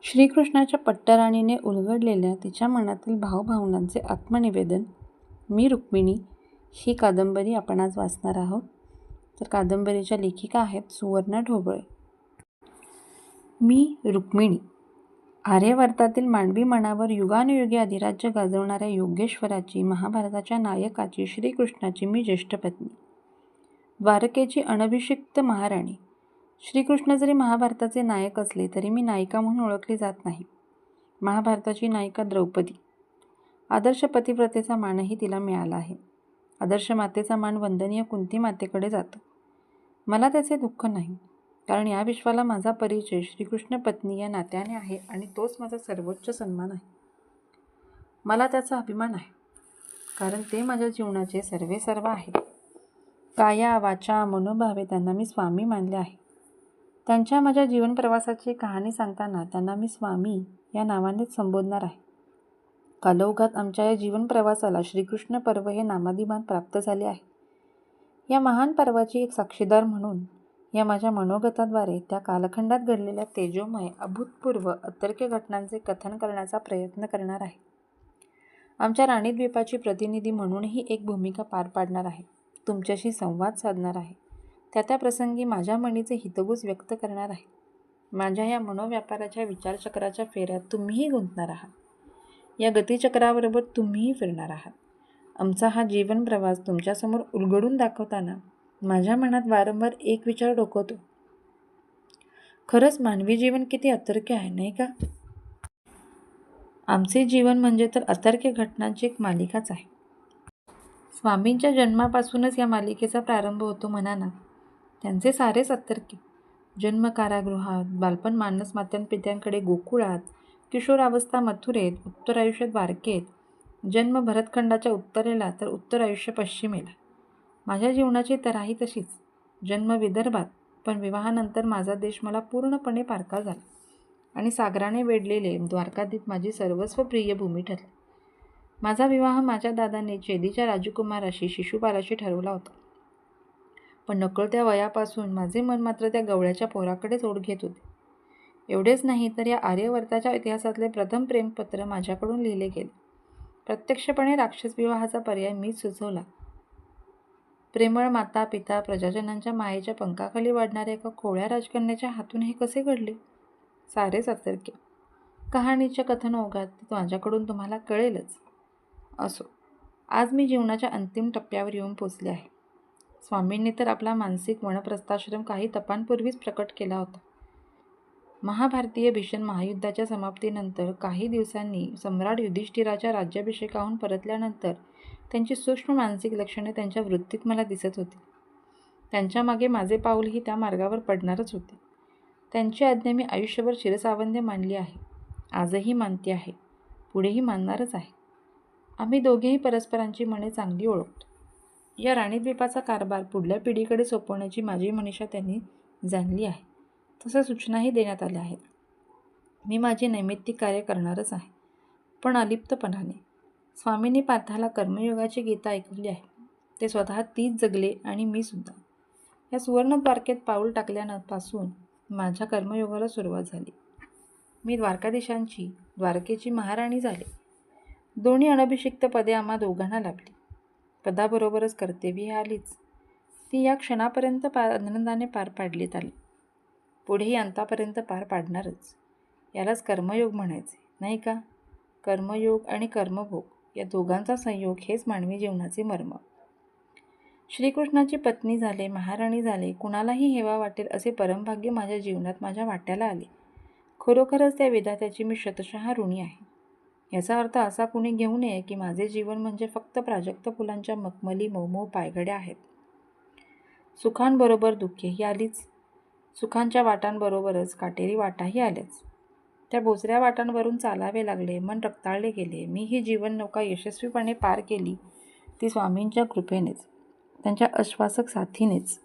श्रीकृष्णाच्या पट्टराणीने उलगडलेल्या तिच्या मनातील भावभावनांचे आत्मनिवेदन मी रुक्मिणी ही कादंबरी आपण आज वाचणार आहोत. तर कादंबरीच्या लेखिका आहेत सुवर्णा ढोबळे. मी रुक्मिणी आर्यवर्तातील मानवी मनावर युगानुयुगे अधिराज्य गाजवणाऱ्या योगेश्वराची, महाभारताच्या नायकाची, श्रीकृष्णाची मी ज्येष्ठ पत्नी, द्वारकेची अनभिषिक्त महाराणी. श्रीकृष्ण जरी महाभारताचे नायक असले तरी मी नायिका म्हणून ओळखली जात नाही. महाभारताची नायिका द्रौपदी. आदर्श पतिव्रतेचा मानही तिला मिळाला आहे. आदर्श मातेचा मान वंदनीय कुंती मातेकडे जातो. मला त्याचे दुःख नाही, कारण या विश्वाला माझा परिचय श्रीकृष्ण पत्नी या नात्याने आहे आणि तोच माझा सर्वोच्च सन्मान आहे. मला त्याचा अभिमान आहे, कारण ते माझ्या जीवनाचे सर्वेसर्व आहे. काया वाचा मनोभावे त्यांना मी स्वामी मानले आहे. त्यांच्या माझ्या जीवनप्रवासाची कहाणी सांगताना त्यांना मी स्वामी या नावानेच संबोधणार आहे. कालौघात आमच्या या जीवनप्रवासाला श्रीकृष्ण पर्व हे नामाभिमान प्राप्त झाले आहे. या महान पर्वाची एक साक्षीदार म्हणून या माझ्या मनोगताद्वारे त्या कालखंडात घडलेल्या तेजोमय, अभूतपूर्व, अतर्क्य घटनांचे कथन करण्याचा प्रयत्न करणार आहे. आमच्या राणीद्वीपाची प्रतिनिधी म्हणूनही एक भूमिका पार पाडणार आहे. तुमच्याशी संवाद साधणार आहे. त्या प्रसंगी माझ्या मनीचे हितगुज व्यक्त करणार आहे. माझ्या या मनोव्यापाराच्या विचारचक्राच्या फेऱ्यात तुम्हीही गुंतणार आहात. या गतिचक्राबरोबर तुम्हीही फिरणार आहात. आमचा हा जीवन प्रवास तुमच्यासमोर उलगडून दाखवताना माझ्या मनात वारंवार एक विचार डोकवतो. खरंच मानवी जीवन किती अतर्क्य आहे, नाही का? आमचे जीवन म्हणजे तर अतर्क्य घटनांची एक मालिकाच आहे. स्वामींच्या जन्मापासूनच या मालिकेचा प्रारंभ होतो म्हणा ना. त्यांचे सारेच अतर्क्य. जन्म कारागृहात, बालपण मानस मात्यांपित्यांकडे गोकुळात, किशोरावस्था मथुरेत, उत्तर आयुष्य द्वारकेत, जन्म भरतखंडाच्या उत्तरेला तर उत्तर आयुष्य पश्चिमेला. माझ्या जीवनाची तराही तशीच. जन्म विदर्भात, पण विवाहानंतर माझा देश मला पूर्णपणे पारका झाला आणि सागराने वेढलेले द्वारकाद्वीप माझी सर्वस्व प्रिय भूमी ठरली. माझा विवाह माझ्या दादाने चेदीच्या राजकुमाराशी शिशुपालाशी ठरवला होता. पण नकळत्या वयापासून माझे मन मात्र त्या गवळ्याच्या पोराकडेच ओढ घेत होते. एवढेच नाही तर या आर्यवर्ताच्या इतिहासातले प्रथम प्रेमपत्र माझ्याकडून लिहिले गेले. प्रत्यक्षपणे राक्षस विवाहाचा पर्याय मीच सुचवला. प्रेमळ माता पिता प्रजाजनांच्या मायेच्या पंखाखाली वाढणाऱ्या एका खोळ्या राजकन्याच्या हातून हे कसे घडले? सारेच अतर्क्य. कहाणीच्या कथनोगात माझ्याकडून तुम्हाला कळेलच. असो, आज मी जीवनाच्या अंतिम टप्प्यावर येऊन पोचले आहे. स्वामींनी तर आपला मानसिक वनप्रस्थाश्रम काही तपांपूर्वीच प्रकट केला होता. महाभारतीय भीषण महायुद्धाच्या समाप्तीनंतर काही दिवसांनी सम्राट युधिष्ठिराच्या राज्याभिषेकाहून परतल्यानंतर त्यांची सूक्ष्म मानसिक लक्षणे त्यांच्या वृत्तीत मला दिसत होती. त्यांच्या मागे माझे पाऊलही त्या मार्गावर पडणारच होते. त्यांची आज्ञा मी आयुष्यभर शिरसावंद्य मानली आहे. आजही मानते आहे, पुढेही मानणारच आहे. आम्ही दोघेही परस्परांची मने चांगली ओळखतो. या राणीद्वीपाचा कारभार पुढल्या पिढीकडे सोपवण्याची माझी मनीषा त्यांनी जाणली आहे. तसं सूचनाही देण्यात आल्या आहेत. मी माझे नैमित्तिक कार्य करणारच आहे, पण अलिप्तपणाने. स्वामींनी पार्थाला कर्मयोगाची गीता ऐकवली आहे. ते स्वतः तीच जगले आणि मी सुद्धा. या सुवर्णद्वारकेत पाऊल टाकल्यापासून माझ्या कर्मयोगाला सुरुवात झाली. मी द्वारकाधीशांची, द्वारकेची महाराणी झाले. दोन्ही अनभिषिक्त पदे आम्हा दोघांना लाभली. पदाबरोबरच कर्तव्ये आलीच. ती या क्षणापर्यंत आनंदाने पार पाडलीत आली. पुढेही अंतापर्यंत पार पाडणारच. यालाच कर्मयोग म्हणायचे, नाही का? कर्मयोग आणि कर्मभोग या दोघांचा संयोग हेच मानवी जीवनाचे मर्म. श्रीकृष्णाची पत्नी झाले, महाराणी झाले, कुणालाही हेवा वाटेल असे परमभाग्य माझ्या जीवनात माझ्या वाट्याला आले. खरोखरच त्या विधात्याची मी शतशः ऋणी आहे. याचा अर्थ असा कुणी घेऊ नये की माझे जीवन म्हणजे फक्त प्राजक्त फुलांच्या मखमली मऊ पायघड्या आहेत. सुखांबरोबर दुःखेही आलीच. सुखांच्या वाटांबरोबरच काटेरी वाटाही आल्याच. त्या बोचऱ्या वाटांवरून चालावे लागले, मन रक्ताळले गेले. मी ही जीवन नौका यशस्वीपणे पार केली ती स्वामींच्या कृपेनेच, त्यांच्या आश्वासक साथीनेच.